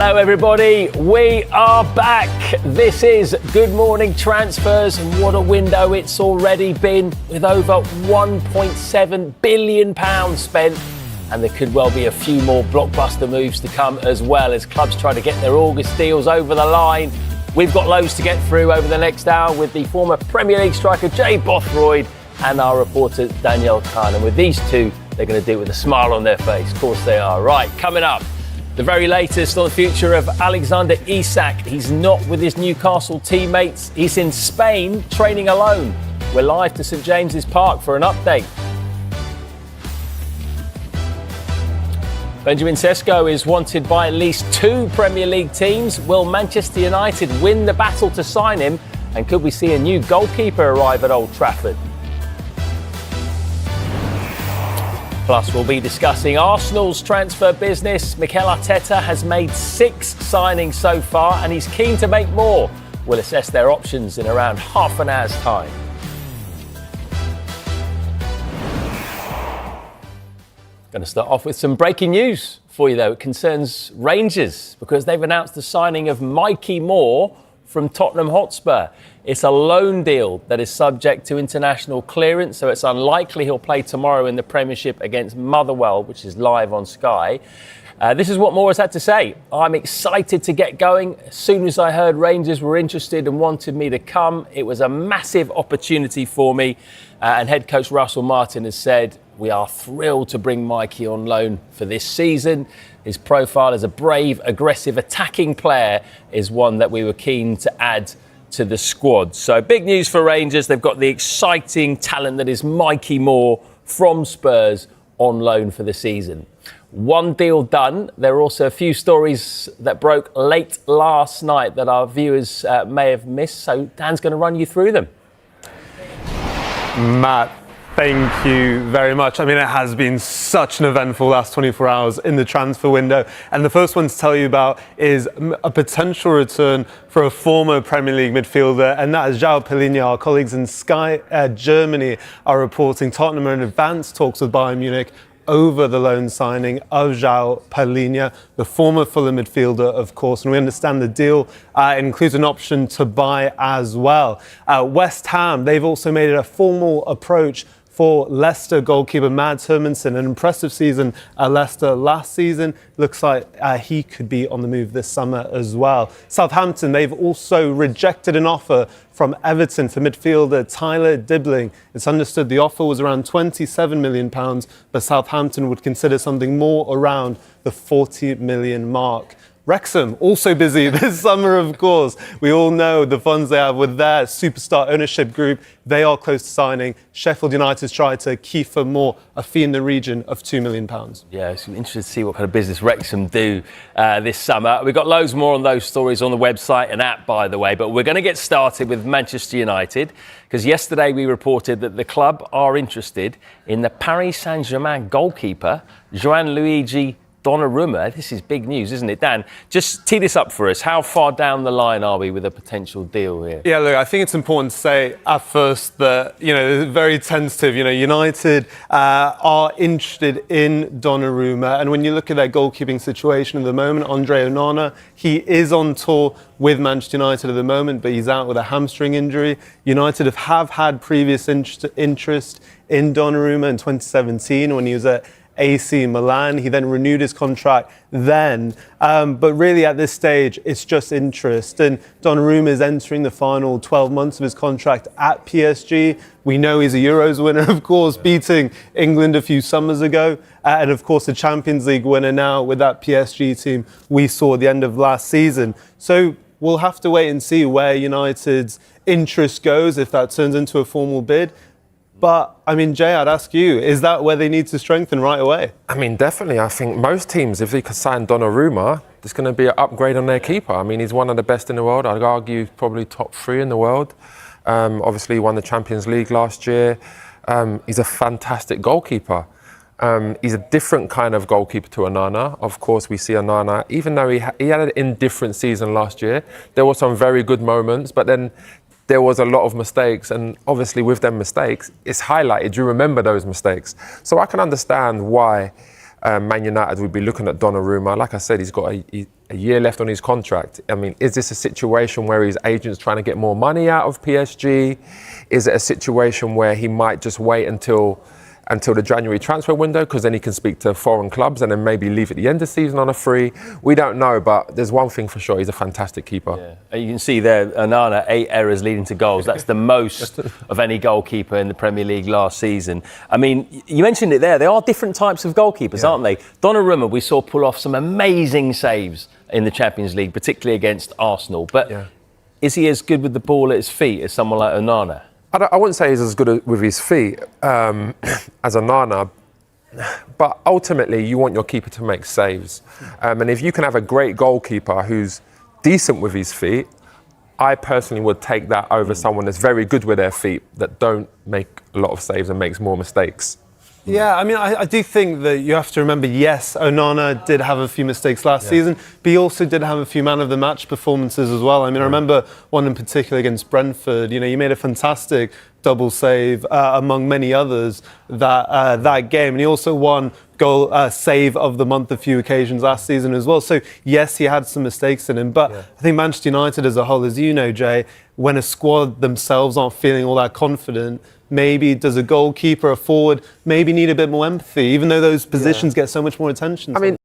Hello everybody, we are back. This is Good Morning Transfers, and what a window it's already been, with over £1.7 billion spent, and there could well be a few more blockbuster moves to come as well as clubs try to get their August deals over the line. We've got loads to get through over the next hour with the former Premier League striker Jay Bothroyd and our reporter Danielle Khan, and with these two they're going to do it with a smile on their face. Of course they are. Right, coming up, the very latest on the future of Alexander Isak. He's not with his Newcastle teammates. He's in Spain training alone. We're live to St James's Park for an update. Benjamin Sesko is wanted by at least 2 Premier League teams. Will Manchester United win the battle to sign him? And could we see a new goalkeeper arrive at Old Trafford? Plus, we'll be discussing Arsenal's transfer business. Mikel Arteta has made 6 signings so far, and he's keen to make more. We'll assess their options in around half an hour's time. Going to start off with some breaking news for you, though. It concerns Rangers, because they've announced the signing of Mikey Moore from Tottenham Hotspur. It's a loan deal that is subject to international clearance, so it's unlikely he'll play tomorrow in the Premiership against Motherwell, which is live on Sky. This is what Moore has had to say. I'm excited to get going. As soon as I heard Rangers were interested and wanted me to come, it was a massive opportunity for me. And head coach Russell Martin has said, we are thrilled to bring Mikey on loan for this season. His profile as a brave, aggressive, attacking player is one that we were keen to add to the squad. So big news for Rangers. They've got the exciting talent that is Mikey Moore from Spurs on loan for the season. One deal done. There are also a few stories that broke late last night that our viewers may have missed. So Dan's going to run you through them. Matt, thank you very much. I mean, it has been such an eventful last 24 hours in the transfer window. And the first one to tell you about is a potential return for a former Premier League midfielder, and that is João Palhinha. Our colleagues in Sky Germany are reporting Tottenham are in advanced talks with Bayern Munich over the loan signing of João Palhinha, the former Fulham midfielder, of course. And we understand the deal includes an option to buy as well. West Ham, they've also made it a formal approach for Leicester goalkeeper Mads Hermansen. An impressive season at Leicester last season. Looks like he could be on the move this summer as well. Southampton, they've also rejected an offer from Everton for midfielder Tyler Dibling. It's understood the offer was around £27 million, but Southampton would consider something more around the 40 million mark. Wrexham, also busy this summer, of course. We all know the funds they have with their superstar ownership group. They are close to signing. Sheffield United's tried to Kiefer Moore, a fee in the region of £2 million. Yeah, it's interesting to see what kind of business Wrexham do this summer. We've got loads more on those stories on the website and app, by the way. But we're going to get started with Manchester United, because yesterday we reported that the club are interested in the Paris Saint-Germain goalkeeper, Gianluigi Donnarumma. This is big news, isn't it, Dan? Just tee this up for us. How far down the line are we with a potential deal here? Yeah, look, I think it's important to say at first that, very tentative. United are interested in Donnarumma. And when you look at their goalkeeping situation at the moment, Andre Onana, he is on tour with Manchester United at the moment, but he's out with a hamstring injury. United have had previous interest in Donnarumma in 2017 when he was at AC Milan. He then renewed his contract then. But really at this stage, it's just interest. And Donnarumma is entering the final 12 months of his contract at PSG. We know he's a Euros winner, of course, beating England a few summers ago. And of course, the Champions League winner now with that PSG team we saw at the end of last season. So we'll have to wait and see where United's interest goes, if that turns into a formal bid. But, Jay, I'd ask you, is that where they need to strengthen right away? Definitely. I think most teams, if they could sign Donnarumma, there's going to be an upgrade on their keeper. He's one of the best in the world. I'd argue probably top 3 in the world. Obviously, he won the Champions League last year. He's a fantastic goalkeeper. He's a different kind of goalkeeper to Onana. Of course, we see Onana, even though he had an indifferent season last year, there were some very good moments, but then there was a lot of mistakes, and obviously with them mistakes, it's highlighted. You remember those mistakes. So I can understand why Man United would be looking at Donnarumma. Like I said, a year left on his contract. I mean, is this a situation where his agent's trying to get more money out of PSG? Is it a situation where he might just wait until the January transfer window, because then he can speak to foreign clubs and then maybe leave at the end of the season on a free? We don't know, but there's one thing for sure, he's a fantastic keeper. Yeah. You can see there, Onana, 8 errors leading to goals. That's the most of any goalkeeper in the Premier League last season. I mean, you mentioned it there. There are different types of goalkeepers, aren't they? Donnarumma, we saw pull off some amazing saves in the Champions League, particularly against Arsenal. But is he as good with the ball at his feet as someone like Onana? I wouldn't say he's as good with his feet as Onana, but ultimately you want your keeper to make saves. And if you can have a great goalkeeper who's decent with his feet, I personally would take that over someone that's very good with their feet, that don't make a lot of saves and makes more mistakes. Yeah, I mean, I do think that you have to remember, yes, Onana did have a few mistakes last season, but he also did have a few man-of-the-match performances as well. I mean, I remember one in particular against Brentford. You know, he made a fantastic double save, among many others, that game. And he also won save of the month a few occasions last season as well. So, yes, he had some mistakes in him. But I think Manchester United as a whole, as you know, Jay, when a squad themselves aren't feeling all that confident, maybe does a goalkeeper, a forward, maybe need a bit more empathy, even though those positions get so much more attention. I mean,